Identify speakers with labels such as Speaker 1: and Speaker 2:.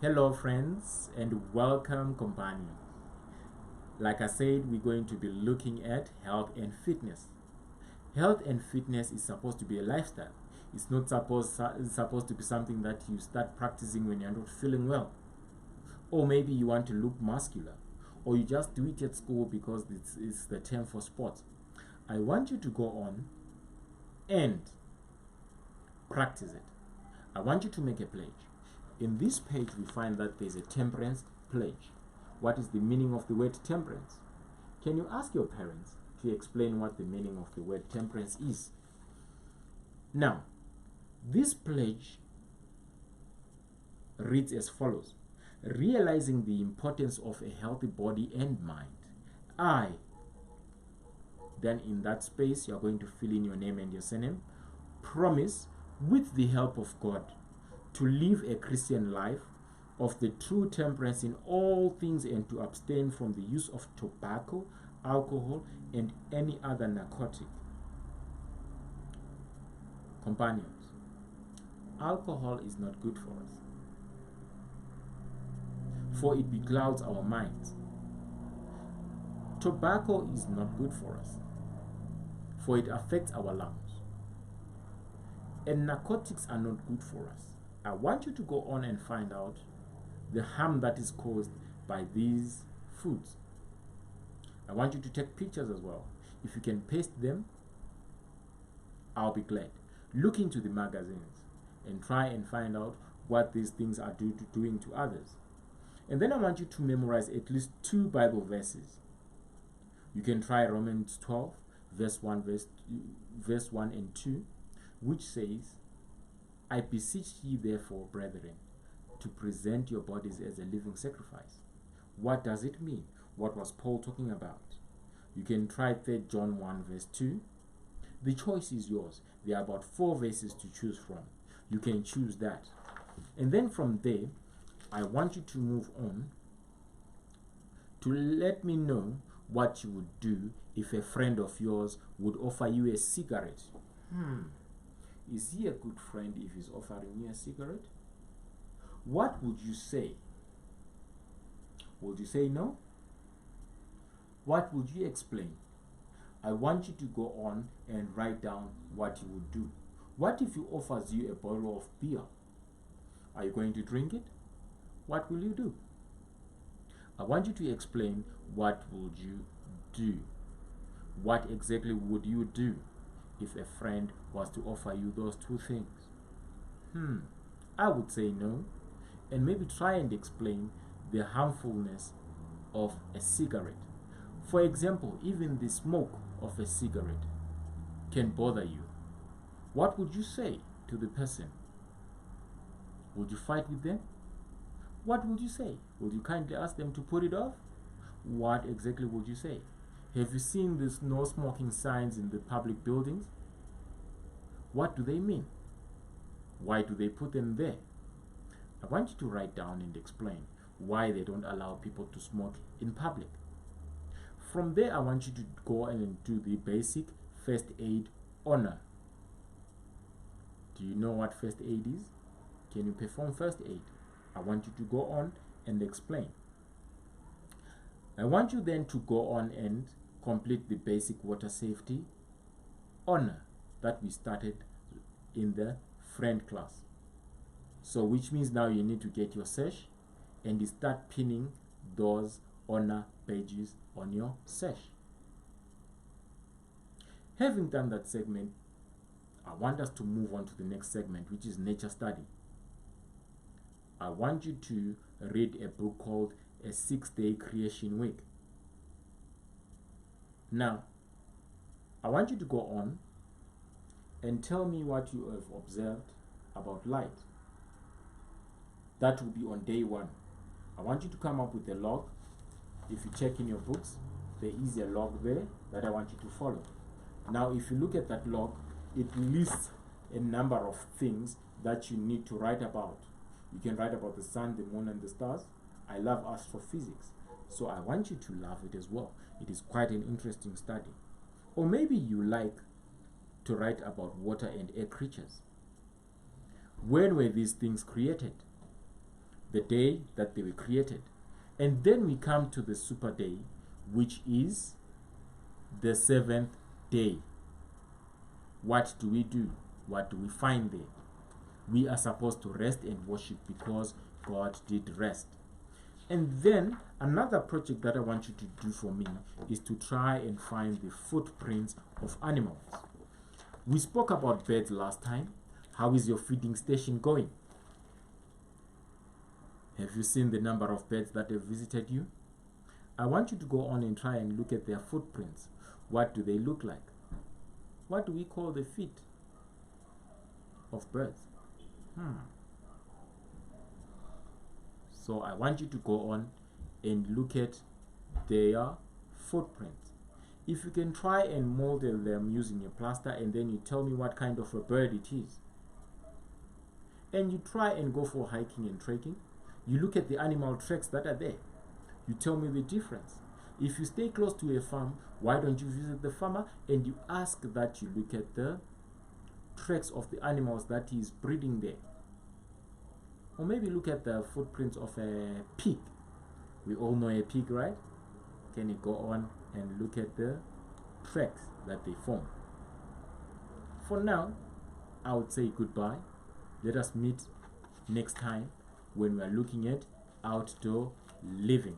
Speaker 1: Hello friends and welcome companions. Like I said, we're going to be looking at health and fitness. Health and fitness is supposed to be a lifestyle. It's not supposed to be something that you start practicing when you're not feeling well. Or maybe you want to look muscular. Or you just do it at school because it's the term for sports. I want you to go on and practice it. I want you to make a pledge. In this page, we find that there's a temperance pledge. What is the meaning of the word temperance? Can you ask your parents to explain what the meaning of the word temperance is? Now, this pledge reads as follows. Realizing the importance of a healthy body and mind, I, then in that space, you're going to fill in your name and your surname, promise, with the help of God, to live a Christian life of the true temperance in all things and to abstain from the use of tobacco, alcohol, and any other narcotic. Companions, alcohol is not good for us, for it beclouds our minds. Tobacco is not good for us, for it affects our lungs. And narcotics are not good for us. I want you to go on and find out the harm that is caused by these foods. I want you to take pictures as well. If you can paste them, I'll be glad. Look into the magazines and try and find out what these things are doing to others. And then I want you to memorize at least 2 Bible verses. You can try Romans 12, verse 1 and 2, which says, I beseech ye therefore, brethren, to present your bodies as a living sacrifice. What does it mean? What was Paul talking about? You can try 3 John 1 verse 2. The choice is yours. There are about 4 verses to choose from. You can choose that. And then from there, I want you to move on to let me know what you would do if a friend of yours would offer you a cigarette. Is he a good friend if he's offering you a cigarette? What would you say? Would you say no? What would you explain? I want you to go on and write down what you would do. What if he offers you a bottle of beer? Are you going to drink it? What will you do? I want you to explain what would you do. What exactly would you do if a friend was to offer you those 2 things? I would say no, and maybe try and explain the harmfulness of a cigarette. For example, even the smoke of a cigarette can bother you. What would you say to the person? Would you fight with them? What would you say? Would you kindly ask them to put it off? What exactly would you say? Have you seen these no smoking signs in the public buildings? What do they mean? Why do they put them there? I want you to write down and explain why they don't allow people to smoke in public. From there, I want you to go and do the basic first aid honor. Do you know what first aid is? Can you perform first aid? I want you to go on and explain. I want you then to go on and complete the basic water safety honor that we started in the friend class. So which means now you need to get your sash and you start pinning those honor badges on your sash. Having done that segment, I want us to move on to the next segment, which is nature study. I want you to read a book called A 6-Day Creation Week. Now, I want you to go on and tell me what you have observed about light. That will be on day 1. I want you to come up with a log. If you check in your books, there is a log there that I want you to follow. Now, if you look at that log, it lists a number of things that you need to write about. You can write about the sun, the moon, and the stars. I love astrophysics, so I want you to love it as well. It is quite an interesting study. Or maybe you like to write about water and air creatures. When were these things created? the day that they were created. And then we come to the super day, which is the seventh day. What do we do? What do we find there? We are supposed to rest and worship because God did rest. And then another project that I want you to do for me is to try and find the footprints of animals. We spoke about birds last time. How is your feeding station going? Have you seen the number of birds that have visited you? I want you to go on and try and look at their footprints. What do they look like? What do we call the feet of birds? So I want you to go on and look at their footprints. If you can try and model them using a plaster, and then you tell me what kind of a bird it is. And you try and go for hiking and trekking. You look at the animal tracks that are there. You tell me the difference. If you stay close to a farm, why don't you visit the farmer and you ask that you look at the tracks of the animals that is breeding there? Or maybe look at the footprints of a pig. We all know a pig, right? Can you go on and look at the tracks that they form? For now, I would say goodbye. Let us meet next time when we are looking at outdoor living.